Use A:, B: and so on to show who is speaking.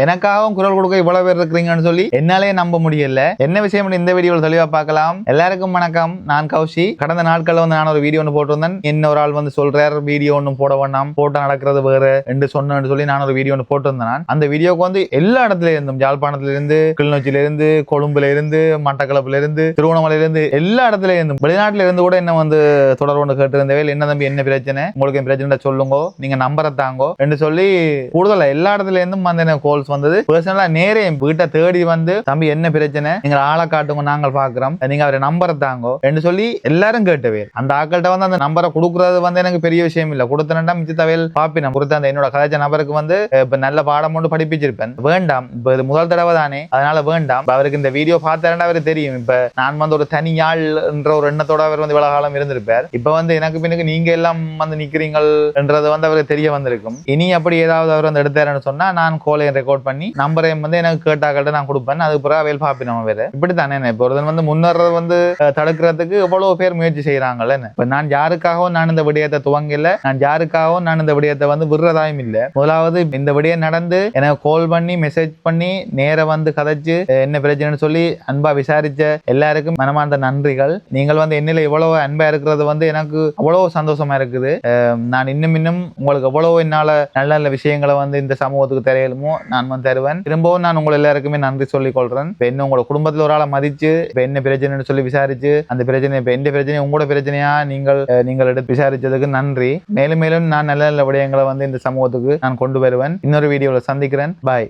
A: எனக்காகவும் குரல் கொடுக்க இவ்வளவு பேர் இருக்கிறீங்கன்னு சொல்லி என்னாலே நம்ப முடியல. என்ன விஷயம் இந்த வீடியோவில் தெளிவா பார்க்கலாம். எல்லாருக்கும் வணக்கம். நான் கௌஷி. கடந்த நாட்கள்ல வந்து நான் ஒரு வீடியோ ஒன்று போட்டிருந்தேன். இன்னொரு ஆள் வந்து சொல்றாரு வீடியோ ஒன்றும் போட வேண்டாம், போட்டோ நடக்கிறது வேற என்று சொன்னு சொல்லி நான் ஒரு வீடியோ ஒன்று போட்டிருந்தேன். அந்த வீடியோக்கு வந்து எல்லா இடத்துல இருந்தும், யாழ்ப்பாணத்துல இருந்து, கிளிநொச்சியில இருந்து, கொழும்புல இருந்து, மட்டக்களப்புல இருந்து, திருவண்ணாமலையில இருந்து, எல்லா இடத்துல இருந்தும், வெளிநாட்டுல இருந்து கூட என்ன வந்து தொடர்பு ஒன்று கேட்டு இருந்தவே, என்ன தம்பி என்ன பிரச்சனை, உங்களுக்கு பிரச்சனை சொல்லுங்க, நீங்க நம்பரை தாங்கோ என்று சொல்லி கூடுதலா எல்லா இடத்துல இருந்தும் வந்து எனக்கு கால்ஸ் வந்தது. பர்சனலா நேரே வீட்டை தேடி வந்து தம்பி என்ன பிரச்சனை, நீங்க ஆளை காட்டுங்க, நாங்கள் பாக்குறோம், நீங்க அவரை நம்பரை தாங்கோ என்று சொல்லி எல்லாரும் கேட்டவே. அந்த ஆக்கள்கிட்ட வந்து அந்த நம்பரை கொடுக்கறது வந்து எனக்கு பெரிய விஷயம் இல்ல. கொடுத்தனா மிச்ச தவையில் பாப்பினம் கொடுத்த அந்த என்னோட கதைச்ச நபருக்கு வந்து இப்ப நல்ல பாடம் ஒன்று படிப்பிச்சிருப்பேன். வேண்டாம், இப்ப இது முதல் தடவை தானே, அதனால வேண்டாம். அவருக்கு இந்த வீடியோ பார்த்தாருன்னா அவருக்கு தெரியும். இப்ப நான் வந்து ஒரு தனி யாழ் என்ற ஒரு எண்ணத்தோட அவர் வந்து இவ்வளவு காலம் இருந்திருப்பார். இப்ப வந்து எனக்கு பின்னுக்கு நீங்க எல்லாம் வந்து நிக்கிறீங்கள் என்றது வந்து அவருக்கு தெரிய வந்திருக்கும். இனி அப்படி ஏதாவது அவர் வந்து எடுத்தாருன்னு சொன்னா நான் கோலையும் ரெக்கார்ட் பண்ணி நம்பரையும் வந்து எனக்கு கேட்டாக்கிட்ட நான் கொடுப்பேன். அதுக்கு பிறகு அவையில் பாப்பினோம். வேற இப்படித்தானே இப்போ ஒரு வந்து முன்னேறது வந்து தடுக்கிறதுக்கு எவ்வளவு பேர் முயற்சி செய்யறாங்கல்ல. இப்ப நான் யாருக்காகவும் நான் இந்த விடயத்தை துவங்கல, நான் யாருக்காகவும் நான் இந்த விடயத்தை வந்து விடுறதாயும் இல்லை. முதலாவது இந்த விடயம் நடந்து எனக்கு கால் பண்ணி மெசேஜ் பண்ணி நேர வந்து கதைச்சு என்ன பிரச்சனைன்னு சொல்லி அன்பா விசாரிச்ச எல்லாருக்கும் மனமார்ந்த நன்றிகள். நீங்கள் வந்து என்னில இவ்வளவு அன்பா இருக்கிறது வந்து எனக்கு அவ்வளவு சந்தோஷமா இருக்குது. நான் இன்னும் உங்களுக்கு எவ்வளவு என்னால நல்ல நல்ல விஷயங்களை வந்து இந்த சமூகத்துக்கு தெரியலுமோ நான் வந்து தருவேன். திரும்பவும் நான் உங்களை எல்லாருக்குமே நன்றி சொல்லிக் கொள்றேன். இப்ப என்ன உங்களோட குடும்பத்துல ஒரு ஆளை மதிச்சு இப்ப என்ன பிரச்சனைன்னு சொல்லி விசாரிச்சு அந்த பிரச்சனை இப்ப எந்த பிரச்சனை உங்களோட பிரச்சனையா நீங்கள் எடுத்து விசாரிச்சதுக்கு நன்றி. மேலும் மேலும் நான் நல்ல நல்ல விடயங்களை வந்து இந்த சமூகத்துக்கு நான் கொண்டு வருவேன். இன்னொரு வீடியோல சந்திக்கிறேன். பாய்.